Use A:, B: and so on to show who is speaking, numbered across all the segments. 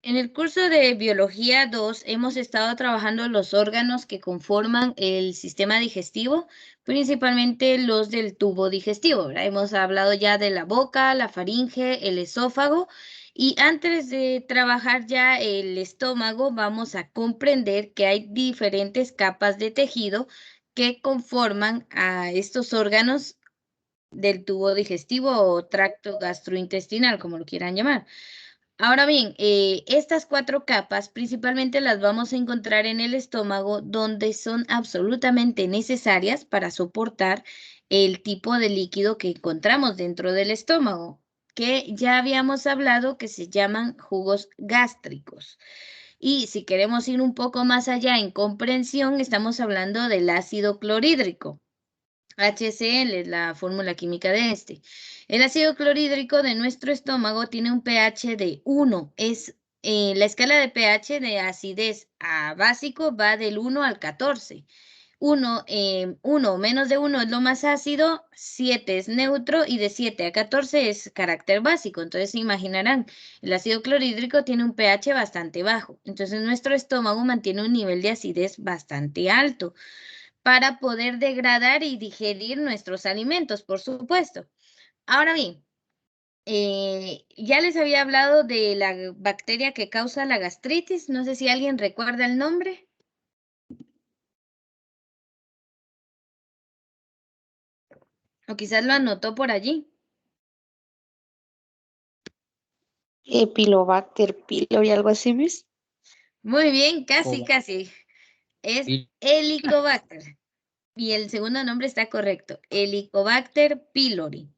A: En el curso de Biología 2 hemos estado trabajando los órganos que conforman el sistema digestivo, principalmente los del tubo digestivo, ¿verdad? Hemos hablado ya de la boca, la faringe, el esófago, y antes de trabajar ya el estómago, vamos a comprender que hay diferentes capas de tejido que conforman a estos órganos del tubo digestivo o tracto gastrointestinal, como lo quieran llamar. Ahora bien, estas 4 capas principalmente las vamos a encontrar en el estómago, donde son absolutamente necesarias para soportar el tipo de líquido que encontramos dentro del estómago, que ya habíamos hablado que se llaman jugos gástricos. Y si queremos ir un poco más allá en comprensión, estamos hablando del ácido clorhídrico. HCl es la fórmula química de este. El ácido clorhídrico de nuestro estómago tiene un pH de 1. Es la escala de pH de acidez a básico va del 1 al 14. 1 o menos de 1 es lo más ácido, 7 es neutro y de 7 a 14 es carácter básico. Entonces se imaginarán, el ácido clorhídrico tiene un pH bastante bajo. Entonces nuestro estómago mantiene un nivel de acidez bastante alto para poder degradar y digerir nuestros alimentos, por supuesto. Ahora bien, ya les había hablado de la bacteria que causa la gastritis. No sé si alguien recuerda el nombre o quizás lo anotó por allí.
B: Pilobacter pylori, algo así, ¿ves?
A: Muy bien, casi,
C: Como
A: casi. Es
C: pi-
A: Helicobacter. Y el segundo nombre está correcto, Helicobacter pylori.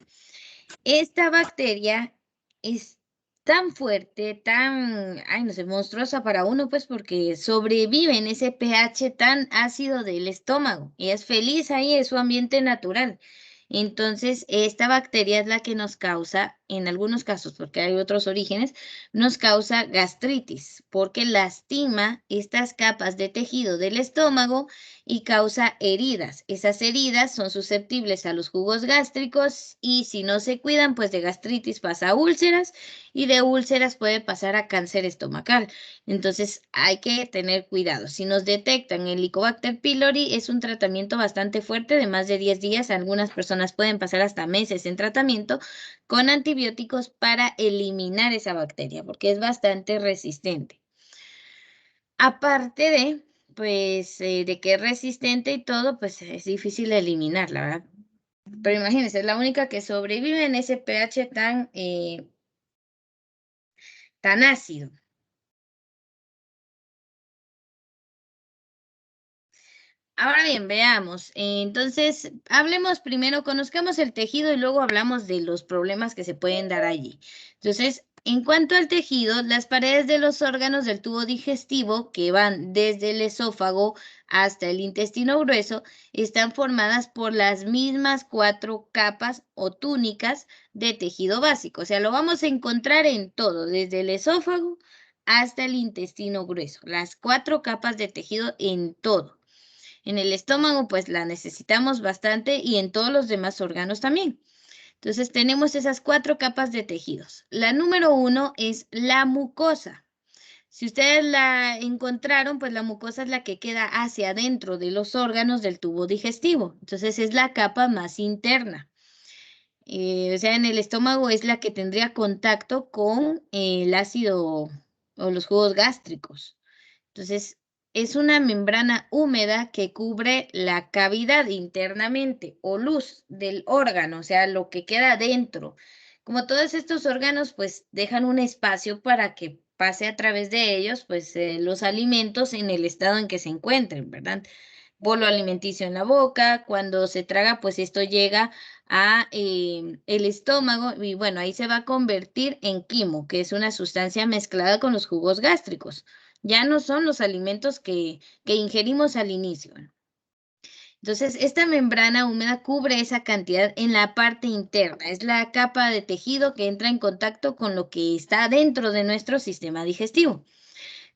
A: Esta bacteria es tan fuerte, tan, ay, no sé, monstruosa para uno, pues porque sobrevive en ese pH tan ácido del estómago y es feliz ahí, es su ambiente natural. Entonces, esta bacteria es la que nos causa, en algunos casos, porque hay otros orígenes, nos causa gastritis, porque lastima estas capas de tejido del estómago y causa heridas. Esas heridas son susceptibles a los jugos gástricos y si no se cuidan, pues de gastritis pasa a úlceras y de úlceras puede pasar a cáncer estomacal. Entonces hay que tener cuidado. Si nos detectan el Helicobacter pylori, es un tratamiento bastante fuerte de más de 10 días. Algunas personas pueden pasar hasta meses en tratamiento con antibióticos para eliminar esa bacteria porque es bastante resistente. Aparte de, pues, de que es resistente y todo, pues es difícil de eliminarla, ¿verdad? Pero imagínense, es la única que sobrevive en ese pH tan ácido. Ahora bien, veamos. Entonces, hablemos primero, conozcamos el tejido y luego hablamos de los problemas que se pueden dar allí. Entonces, en cuanto al tejido, las paredes de los órganos del tubo digestivo, que van desde el esófago hasta el intestino grueso, están formadas por las mismas 4 capas o túnicas de tejido básico. O sea, lo vamos a encontrar en todo, desde el esófago hasta el intestino grueso. Las 4 capas de tejido en todo. En el estómago, pues la necesitamos bastante y en todos los demás órganos también. Entonces tenemos esas 4 capas de tejidos. La número 1 es la mucosa. Si ustedes la encontraron, pues la mucosa es la que queda hacia adentro de los órganos del tubo digestivo. Entonces es la capa más interna. O sea, en el estómago es la que tendría contacto con el ácido o los jugos gástricos. Entonces, es una membrana húmeda que cubre la cavidad internamente o luz del órgano, o sea, lo que queda dentro. Como todos estos órganos, pues dejan un espacio para que pase a través de ellos, pues los alimentos en el estado en que se encuentren, ¿verdad? Bolo alimenticio en la boca, cuando se traga, pues esto llega a el estómago y bueno, ahí se va a convertir en quimo, que es una sustancia mezclada con los jugos gástricos. Ya no son los alimentos que ingerimos al inicio. Entonces, esta membrana húmeda cubre esa cantidad en la parte interna. Es la capa de tejido que entra en contacto con lo que está dentro de nuestro sistema digestivo.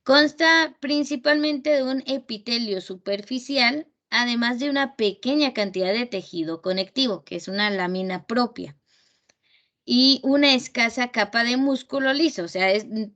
A: Consta principalmente de un epitelio superficial, además de una pequeña cantidad de tejido conectivo, que es una lámina propia. y una escasa capa de músculo liso, o sea,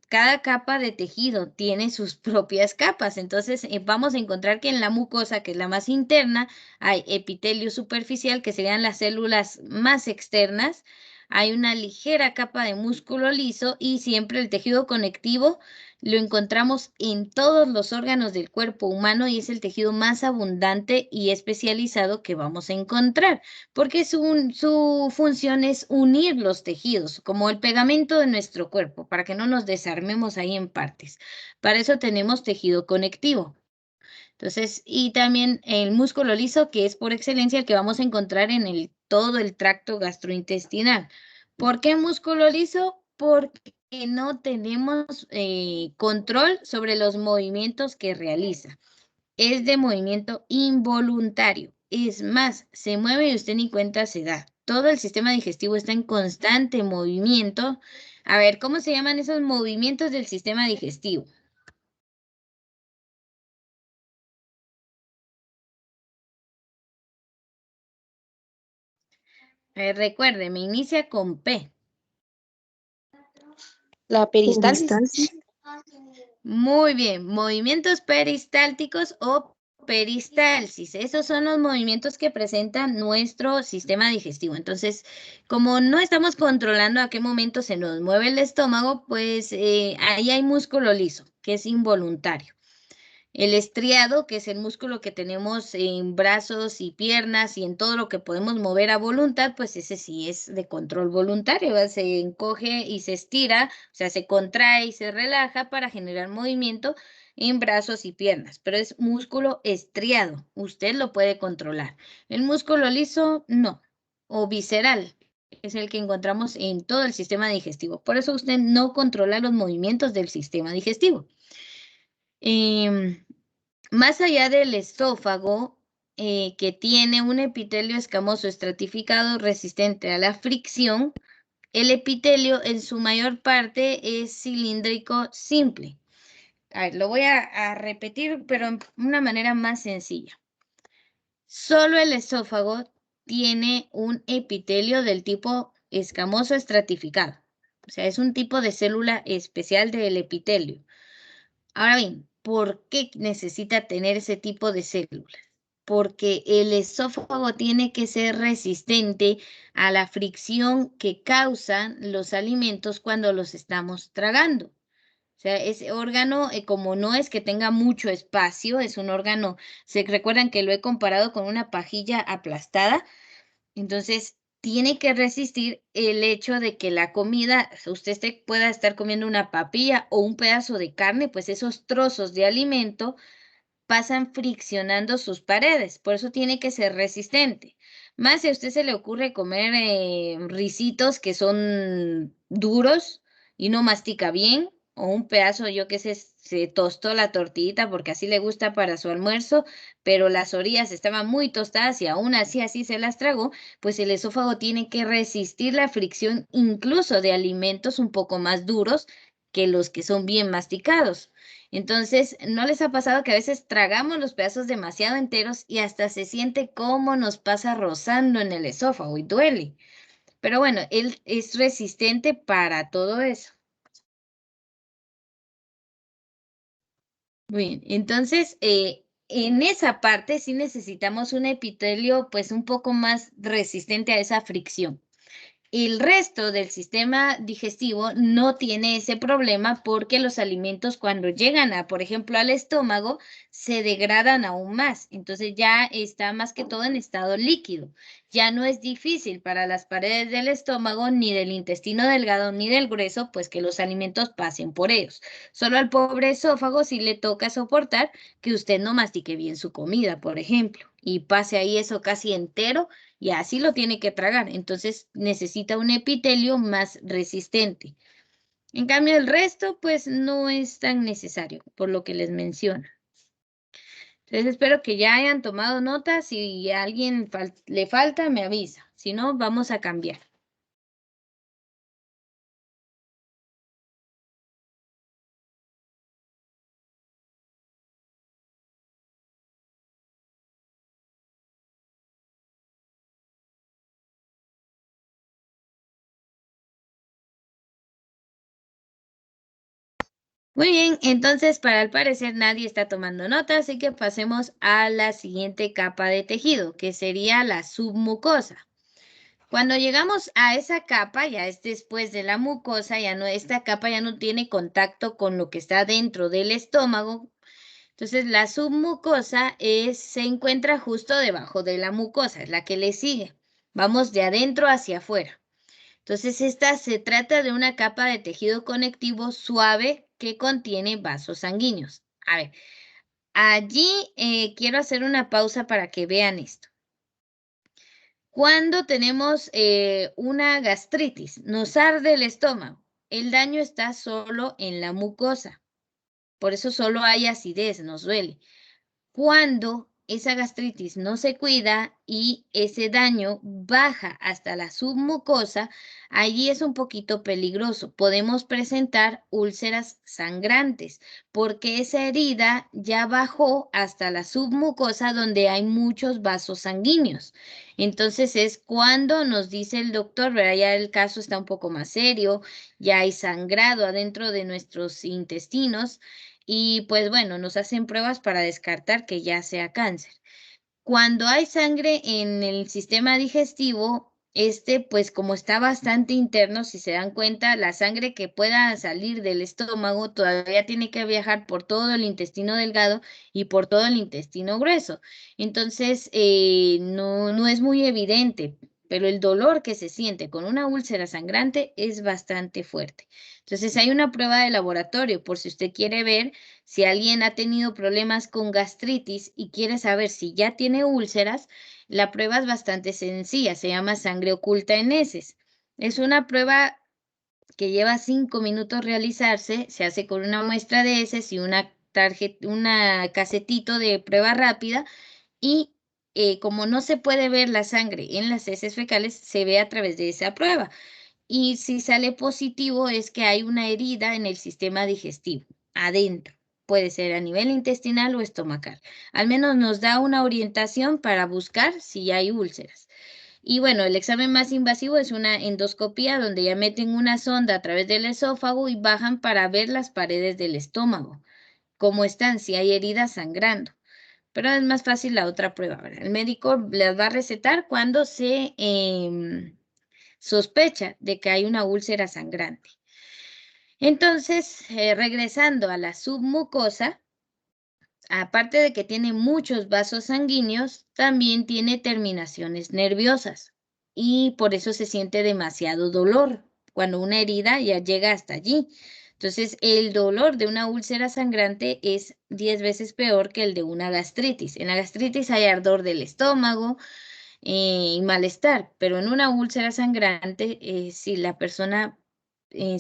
A: cada capa de tejido tiene sus propias capas, entonces vamos a encontrar que en la mucosa, que es la más interna, hay epitelio superficial, que serían las células más externas, hay una ligera capa de músculo liso y siempre el tejido conectivo lo encontramos en todos los órganos del cuerpo humano y es el tejido más abundante y especializado que vamos a encontrar porque su función es unir los tejidos, como el pegamento de nuestro cuerpo, para que no nos desarmemos ahí en partes. Para eso tenemos tejido conectivo. Entonces, y también el músculo liso, que es por excelencia el que vamos a encontrar en todo el tracto gastrointestinal. ¿Por qué músculo liso? Porque no tenemos control sobre los movimientos que realiza. Es de movimiento involuntario. Es más, se mueve y usted ni cuenta se da. Todo el sistema digestivo está en constante movimiento. A ver, ¿cómo se llaman esos movimientos del sistema digestivo? Recuerde, me inicia con P.
B: La peristalsis.
A: Muy bien, movimientos peristálticos o peristalsis. Esos son los movimientos que presenta nuestro sistema digestivo. Entonces, como no estamos controlando a qué momento se nos mueve el estómago, pues ahí hay músculo liso, que es involuntario. El estriado, que es el músculo que tenemos en brazos y piernas y en todo lo que podemos mover a voluntad, pues ese sí es de control voluntario, ¿verdad? Se encoge y se estira, o sea, se contrae y se relaja para generar movimiento en brazos y piernas, pero es músculo estriado, usted lo puede controlar. El músculo liso, no, o visceral. Es el que encontramos en todo el sistema digestivo. Por eso usted no controla los movimientos del sistema digestivo. Em, Más allá del esófago, que tiene un epitelio escamoso estratificado resistente a la fricción, el epitelio en su mayor parte es cilíndrico simple. A ver, lo voy a repetir, pero en una manera más sencilla. Solo el esófago tiene un epitelio del tipo escamoso estratificado. O sea, es un tipo de célula especial del epitelio. Ahora bien, ¿por qué necesita tener ese tipo de células? Porque el esófago tiene que ser resistente a la fricción que causan los alimentos cuando los estamos tragando. O sea, ese órgano, como no es que tenga mucho espacio, es un órgano, se recuerdan que lo he comparado con una pajilla aplastada, entonces, tiene que resistir el hecho de que la comida, pueda estar comiendo una papilla o un pedazo de carne, pues esos trozos de alimento pasan friccionando sus paredes, por eso tiene que ser resistente. Más si a usted se le ocurre comer risitos que son duros y no mastica bien, o un pedazo, yo que sé, se tostó la tortillita porque así le gusta para su almuerzo, pero las orillas estaban muy tostadas y aún así se las tragó, pues el esófago tiene que resistir la fricción incluso de alimentos un poco más duros que los que son bien masticados. Entonces, ¿no les ha pasado que a veces tragamos los pedazos demasiado enteros y hasta se siente como nos pasa rozando en el esófago y duele? Pero bueno, él es resistente para todo eso. Bien, entonces, en esa parte sí necesitamos un epitelio pues un poco más resistente a esa fricción. El resto del sistema digestivo no tiene ese problema porque los alimentos cuando llegan a, por ejemplo, al estómago, se degradan aún más. Entonces ya está más que todo en estado líquido. Ya no es difícil para las paredes del estómago, ni del intestino delgado, ni del grueso, pues que los alimentos pasen por ellos. Solo al pobre esófago sí le toca soportar que usted no mastique bien su comida, por ejemplo, y pase ahí eso casi entero y así lo tiene que tragar. Entonces necesita un epitelio más resistente. En cambio, el resto, pues no es tan necesario, por lo que les menciono. Entonces espero que ya hayan tomado notas. Si a alguien le falta, me avisa. Si no, vamos a cambiar. Muy bien, entonces para al parecer nadie está tomando nota, así que pasemos a la siguiente capa de tejido, que sería la submucosa. Cuando llegamos a esa capa, ya es después de la mucosa, esta capa ya no tiene contacto con lo que está dentro del estómago. Entonces la submucosa se encuentra justo debajo de la mucosa, es la que le sigue. Vamos de adentro hacia afuera. Entonces, esta se trata de una capa de tejido conectivo suave que contiene vasos sanguíneos. A ver, allí quiero hacer una pausa para que vean esto. Cuando tenemos una gastritis, nos arde el estómago, el daño está solo en la mucosa. Por eso solo hay acidez, nos duele. Cuando esa gastritis no se cuida y ese daño baja hasta la submucosa, allí es un poquito peligroso. Podemos presentar úlceras sangrantes porque esa herida ya bajó hasta la submucosa donde hay muchos vasos sanguíneos. Entonces es cuando nos dice el doctor, ¿verdad? Ya el caso está un poco más serio, ya hay sangrado adentro de nuestros intestinos. Y pues bueno, nos hacen pruebas para descartar que ya sea cáncer. Cuando hay sangre en el sistema digestivo, pues como está bastante interno, si se dan cuenta, la sangre que pueda salir del estómago todavía tiene que viajar por todo el intestino delgado y por todo el intestino grueso. Entonces, no es muy evidente, pero el dolor que se siente con una úlcera sangrante es bastante fuerte. Entonces, hay una prueba de laboratorio por si usted quiere ver si alguien ha tenido problemas con gastritis y quiere saber si ya tiene úlceras, la prueba es bastante sencilla, se llama sangre oculta en heces. Es una prueba que lleva 5 minutos realizarse, se hace con una muestra de heces y una casetito de prueba rápida y como no se puede ver la sangre en las heces fecales, se ve a través de esa prueba. Y si sale positivo es que hay una herida en el sistema digestivo, adentro. Puede ser a nivel intestinal o estomacal. Al menos nos da una orientación para buscar si hay úlceras. Y bueno, el examen más invasivo es una endoscopía donde ya meten una sonda a través del esófago y bajan para ver las paredes del estómago, cómo están, si hay heridas sangrando. Pero es más fácil la otra prueba, ¿verdad? El médico les va a recetar cuando se sospecha de que hay una úlcera sangrante. Entonces, regresando a la submucosa, aparte de que tiene muchos vasos sanguíneos, también tiene terminaciones nerviosas y por eso se siente demasiado dolor cuando una herida ya llega hasta allí. Entonces, el dolor de una úlcera sangrante es 10 veces peor que el de una gastritis. En la gastritis hay ardor del estómago, y malestar, pero en una úlcera sangrante, sí, la persona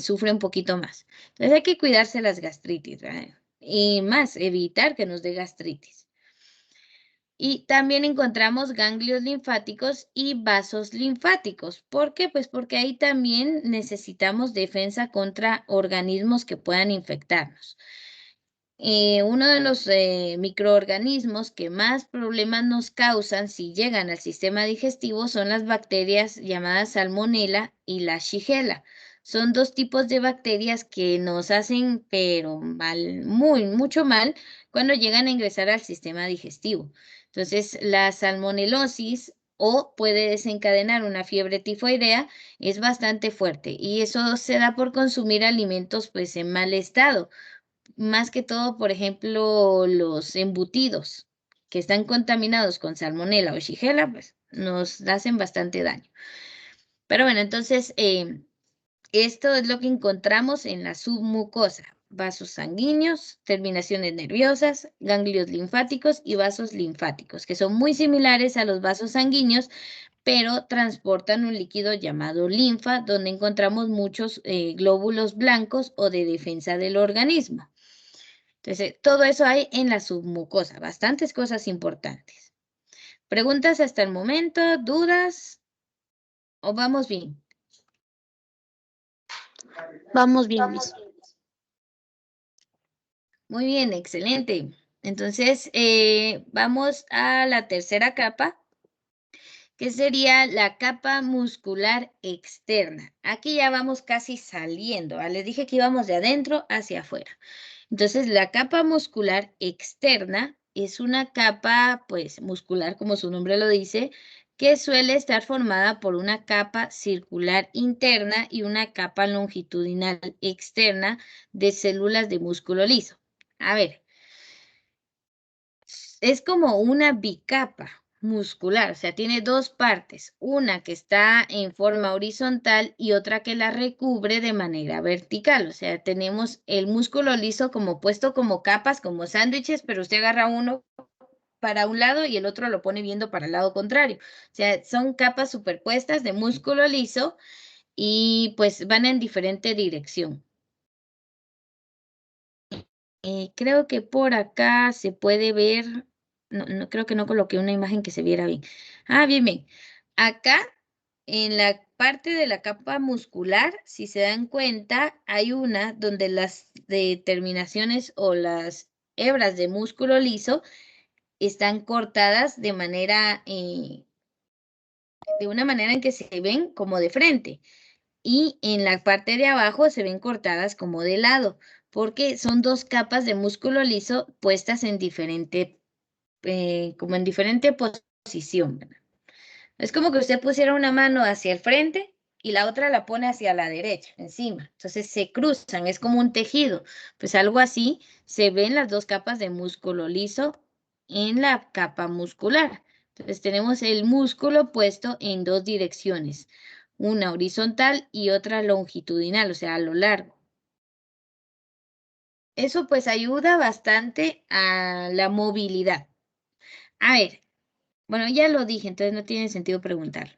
A: sufre un poquito más. Entonces hay que cuidarse las gastritis, ¿verdad? Y más, evitar que nos dé gastritis. Y también encontramos ganglios linfáticos y vasos linfáticos. ¿Por qué? Pues porque ahí también necesitamos defensa contra organismos que puedan infectarnos. Uno de los microorganismos que más problemas nos causan si llegan al sistema digestivo son las bacterias llamadas Salmonella y la Shigella. Son dos tipos de bacterias que nos hacen, pero mal, mucho mal, cuando llegan a ingresar al sistema digestivo. Entonces, la salmonelosis o puede desencadenar una fiebre tifoidea, es bastante fuerte y eso se da por consumir alimentos pues en mal estado, más que todo, por ejemplo, los embutidos que están contaminados con salmonela o shigella, pues nos hacen bastante daño. Pero bueno, entonces, esto es lo que encontramos en la submucosa: vasos sanguíneos, terminaciones nerviosas, ganglios linfáticos y vasos linfáticos, que son muy similares a los vasos sanguíneos, pero transportan un líquido llamado linfa, donde encontramos muchos glóbulos blancos o de defensa del organismo. Entonces, todo eso hay en la submucosa, bastantes cosas importantes. ¿Preguntas hasta el momento? ¿Dudas? ¿O vamos bien?
B: Vamos bien, Miss.
A: Muy bien, excelente. Entonces, vamos a la tercera capa, que sería la capa muscular externa. Aquí ya vamos casi saliendo. Les dije que íbamos de adentro hacia afuera. Entonces, la capa muscular externa es una capa, pues, muscular, como su nombre lo dice, que suele estar formada por una capa circular interna y una capa longitudinal externa de células de músculo liso. A ver, es como una bicapa muscular, o sea, tiene dos partes, una que está en forma horizontal y otra que la recubre de manera vertical, o sea, tenemos el músculo liso como puesto como capas, como sándwiches, pero usted agarra uno para un lado y el otro lo pone viendo para el lado contrario, o sea, son capas superpuestas de músculo liso y pues van en diferente dirección. Creo que por acá se puede ver, no creo que no coloqué una imagen que se viera bien. Ah, bien, bien. Acá, en la parte de la capa muscular, si se dan cuenta, hay una donde las terminaciones o las hebras de músculo liso están cortadas de una manera en que se ven como de frente y en la parte de abajo se ven cortadas como de lado, porque son dos capas de músculo liso puestas en como en diferente posición, ¿verdad? Es como que usted pusiera una mano hacia el frente y la otra la pone hacia la derecha, encima. Entonces se cruzan, es como un tejido. Pues algo así se ven las dos capas de músculo liso en la capa muscular. Entonces tenemos el músculo puesto en dos direcciones, una horizontal y otra longitudinal, o sea, a lo largo. Eso pues ayuda bastante a la movilidad. A ver, bueno, ya lo dije, entonces no tiene sentido preguntarlo.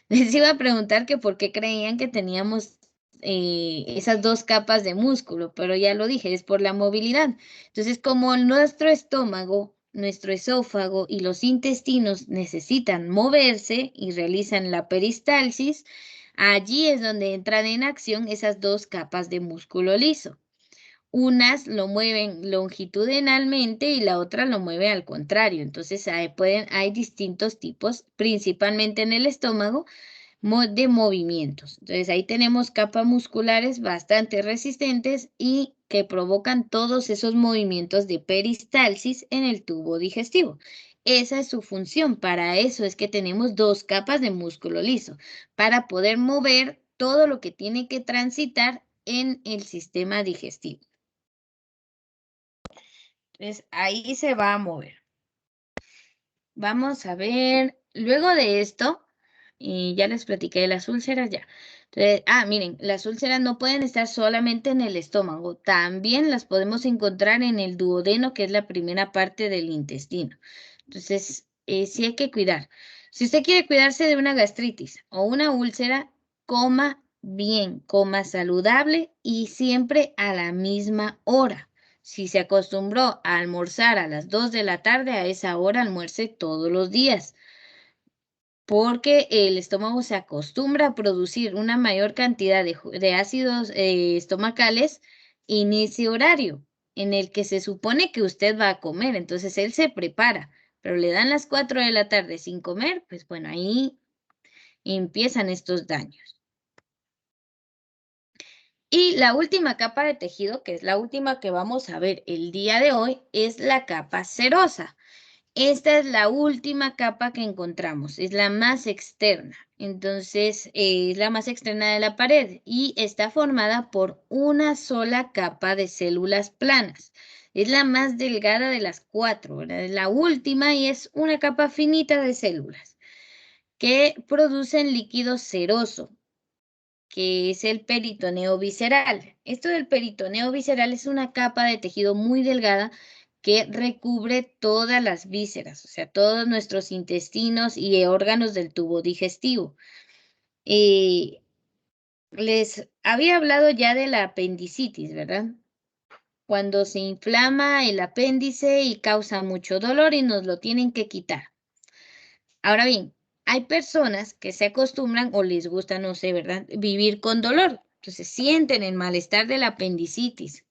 A: Les iba a preguntar que por qué creían que teníamos esas dos capas de músculo, pero ya lo dije, es por la movilidad. Entonces, como nuestro estómago, nuestro esófago y los intestinos necesitan moverse y realizan la peristalsis, allí es donde entran en acción esas dos capas de músculo liso. Unas lo mueven longitudinalmente y la otra lo mueve al contrario. Entonces hay distintos tipos, principalmente en el estómago, de movimientos. Entonces ahí tenemos capas musculares bastante resistentes y que provocan todos esos movimientos de peristalsis en el tubo digestivo. Esa es su función. Para eso es que tenemos dos capas de músculo liso, para poder mover todo lo que tiene que transitar en el sistema digestivo. Entonces, ahí se va a mover. Vamos a ver, luego de esto, ya les platiqué de las úlceras, ya. Entonces, miren, las úlceras no pueden estar solamente en el estómago, también las podemos encontrar en el duodeno, que es la primera parte del intestino. Entonces, sí hay que cuidar. Si usted quiere cuidarse de una gastritis o una úlcera, coma bien, coma saludable y siempre a la misma hora. Si se acostumbró a almorzar a las 2 de la tarde, a esa hora almuerce todos los días, porque el estómago se acostumbra a producir una mayor cantidad de ácidos estomacales en ese horario en el que se supone que usted va a comer. Entonces él se prepara, pero le dan las 4 de la tarde sin comer, pues bueno, ahí empiezan estos daños. Y la última capa de tejido, que es la última que vamos a ver el día de hoy, es la capa serosa. Esta es la última capa que encontramos, es la más externa. Entonces, es la más externa de la pared y está formada por una sola capa de células planas. Es la más delgada de las cuatro, ¿verdad? Es la última y es una capa finita de células que producen líquido seroso, que es el peritoneo visceral. Esto del peritoneo visceral es una capa de tejido muy delgada que recubre todas las vísceras, o sea, todos nuestros intestinos y órganos del tubo digestivo. Les había hablado ya de la apendicitis, ¿verdad? Cuando se inflama el apéndice y causa mucho dolor y nos lo tienen que quitar. Ahora bien, hay personas que se acostumbran o les gusta, no sé, ¿verdad? Vivir con dolor. Entonces sienten el malestar de la apendicitis.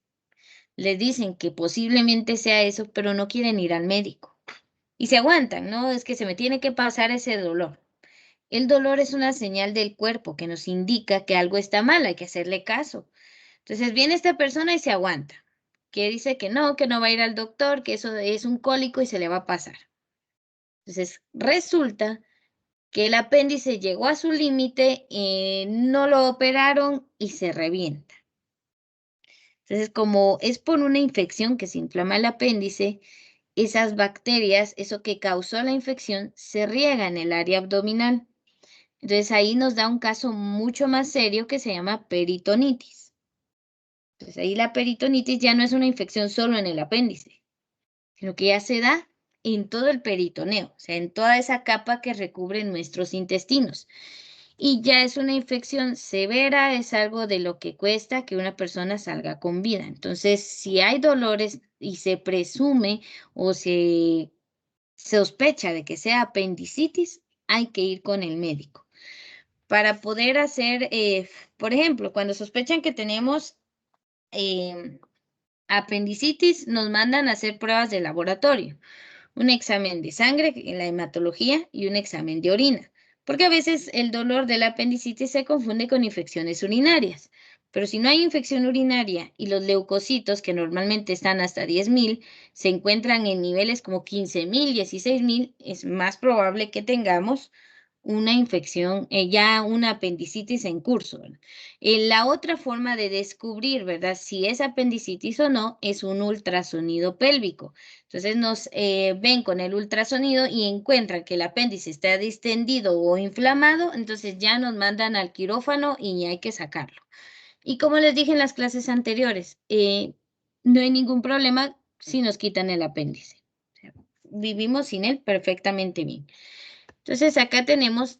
A: Les dicen que posiblemente sea eso, pero no quieren ir al médico. Y se aguantan, ¿no? Es que se me tiene que pasar ese dolor. El dolor es una señal del cuerpo que nos indica que algo está mal, hay que hacerle caso. Entonces viene esta persona y se aguanta, que dice que no va a ir al doctor, que eso es un cólico y se le va a pasar. Entonces resulta que el apéndice llegó a su límite, no lo operaron y se revienta. Entonces, como es por una infección que se inflama el apéndice, esas bacterias, eso que causó la infección, se riega en el área abdominal. Entonces ahí nos da un caso mucho más serio que se llama peritonitis. Entonces ahí la peritonitis ya no es una infección solo en el apéndice, sino que ya se da en todo el peritoneo, o sea, en toda esa capa que recubre nuestros intestinos. Y ya es una infección severa, es algo de lo que cuesta que una persona salga con vida. Entonces, si hay dolores y se presume o se sospecha de que sea apendicitis, hay que ir con el médico para poder hacer, por ejemplo, cuando sospechan que tenemos apendicitis, nos mandan a hacer pruebas de laboratorio, un examen de sangre en la hematología y un examen de orina, porque a veces el dolor de la apendicitis se confunde con infecciones urinarias. Pero si no hay infección urinaria y los leucocitos, que normalmente están hasta 10.000, se encuentran en niveles como 15.000, 16.000, es más probable que tengamos una infección, ya una apendicitis en curso, ¿verdad? La otra forma de descubrir, ¿verdad? Si es apendicitis o no, es un ultrasonido pélvico. Entonces nos ven con el ultrasonido y encuentran que el apéndice está distendido o inflamado, entonces ya nos mandan al quirófano y hay que sacarlo. Y como les dije en las clases anteriores, no hay ningún problema si nos quitan el apéndice. O sea, vivimos sin él perfectamente bien. Entonces acá tenemos,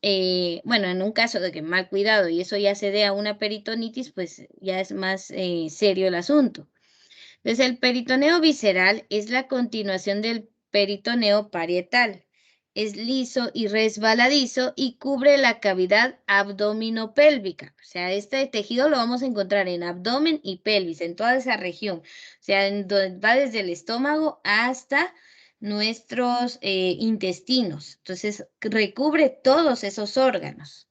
A: bueno, en un caso de que mal cuidado y eso ya se dé a una peritonitis, pues ya es más serio el asunto. Entonces el peritoneo visceral es la continuación del peritoneo parietal. Es liso y resbaladizo y cubre la cavidad abdominopélvica. O sea, este tejido lo vamos a encontrar en abdomen y pelvis, en toda esa región. O sea, va desde el estómago hasta nuestros intestinos. Entonces, recubre todos esos órganos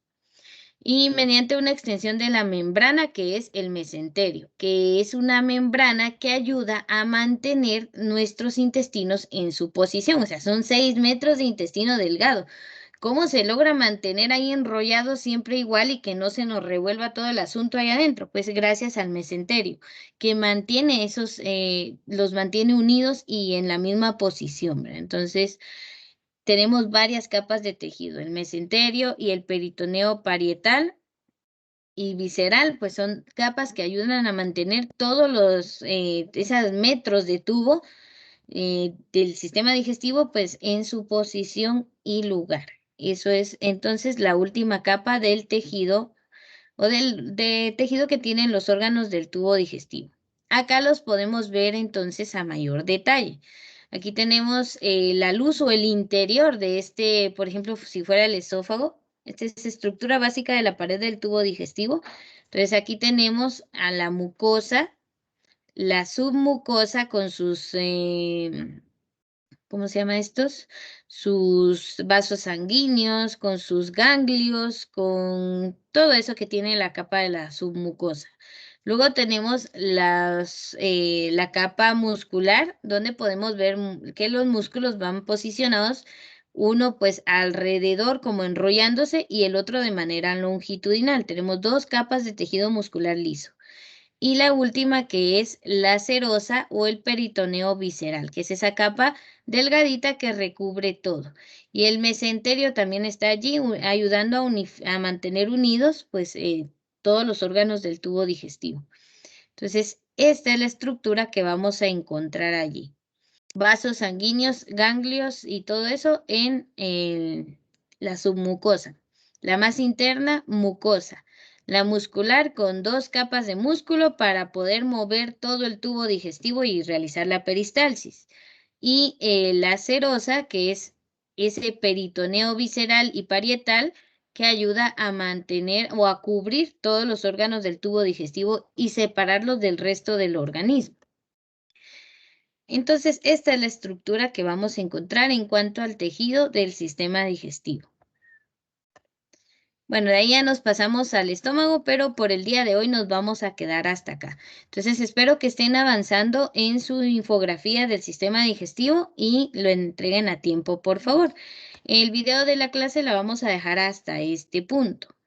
A: y mediante una extensión de la membrana que es el mesenterio, que es una membrana que ayuda a mantener nuestros intestinos en su posición. O sea, son 6 metros de intestino delgado. ¿Cómo se logra mantener ahí enrollado siempre igual y que no se nos revuelva todo el asunto ahí adentro? Pues gracias al mesenterio, que mantiene esos, los mantiene unidos y en la misma posición, ¿verdad? Entonces, tenemos varias capas de tejido, el mesenterio y el peritoneo parietal y visceral, pues son capas que ayudan a mantener todos los esos metros de tubo del sistema digestivo, pues en su posición y lugar. Eso es entonces la última capa del tejido o de tejido que tienen los órganos del tubo digestivo. Acá los podemos ver entonces a mayor detalle. Aquí tenemos la luz o el interior de este, por ejemplo, si fuera el esófago. Esta es estructura básica de la pared del tubo digestivo. Entonces aquí tenemos a la mucosa, la submucosa con sus, ¿cómo se llama estos? Sus vasos sanguíneos, con sus ganglios, con todo eso que tiene la capa de la submucosa. Luego tenemos la capa muscular, donde podemos ver que los músculos van posicionados, uno pues alrededor como enrollándose y el otro de manera longitudinal. Tenemos dos capas de tejido muscular liso. Y la última que es la serosa o el peritoneo visceral, que es esa capa delgadita que recubre todo. Y el mesenterio también está allí ayudando a mantener unidos pues todos los órganos del tubo digestivo. Entonces, esta es la estructura que vamos a encontrar allí. Vasos sanguíneos, ganglios y todo eso en la submucosa. La más interna, mucosa. La muscular con dos capas de músculo para poder mover todo el tubo digestivo y realizar la peristalsis. Y la serosa, que es ese peritoneo visceral y parietal que ayuda a mantener o a cubrir todos los órganos del tubo digestivo y separarlos del resto del organismo. Entonces, esta es la estructura que vamos a encontrar en cuanto al tejido del sistema digestivo. Bueno, de ahí ya nos pasamos al estómago, pero por el día de hoy nos vamos a quedar hasta acá. Entonces, espero que estén avanzando en su infografía del sistema digestivo y lo entreguen a tiempo, por favor. El video de la clase la vamos a dejar hasta este punto.